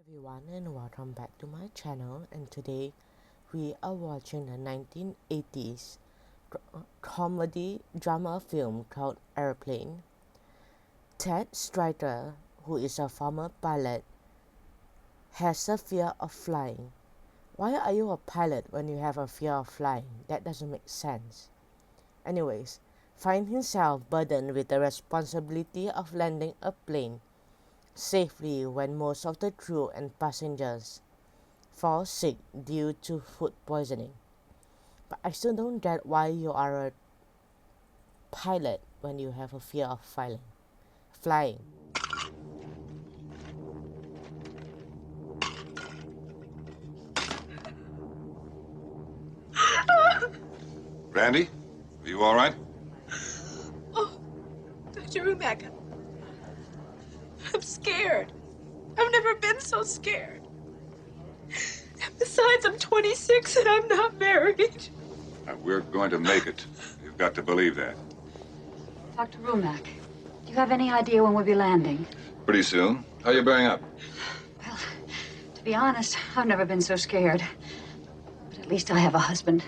everyone and welcome back to my channel, and today we are watching the 1980s comedy drama film called Airplane. Ted Strider, who is a former pilot, has a fear of flying. Why are you a pilot when you have a fear of flying? That doesn't make sense. Anyways, find himself burdened with the responsibility of landing a plane safely when most of the crew and passengers fall sick due to food poisoning. But I still don't get why you are a pilot when you have a fear of flying. Randy, are you all right? Oh, Dr. Rumack, I'm scared. I've never been so scared. And besides, I'm 26 and I'm not married. We're going to make it. You've got to believe that. Dr. Rumack, do you have any idea when we'll be landing? Pretty soon. How are you bearing up? Well, to be honest, I've never been so scared. But at least I have a husband.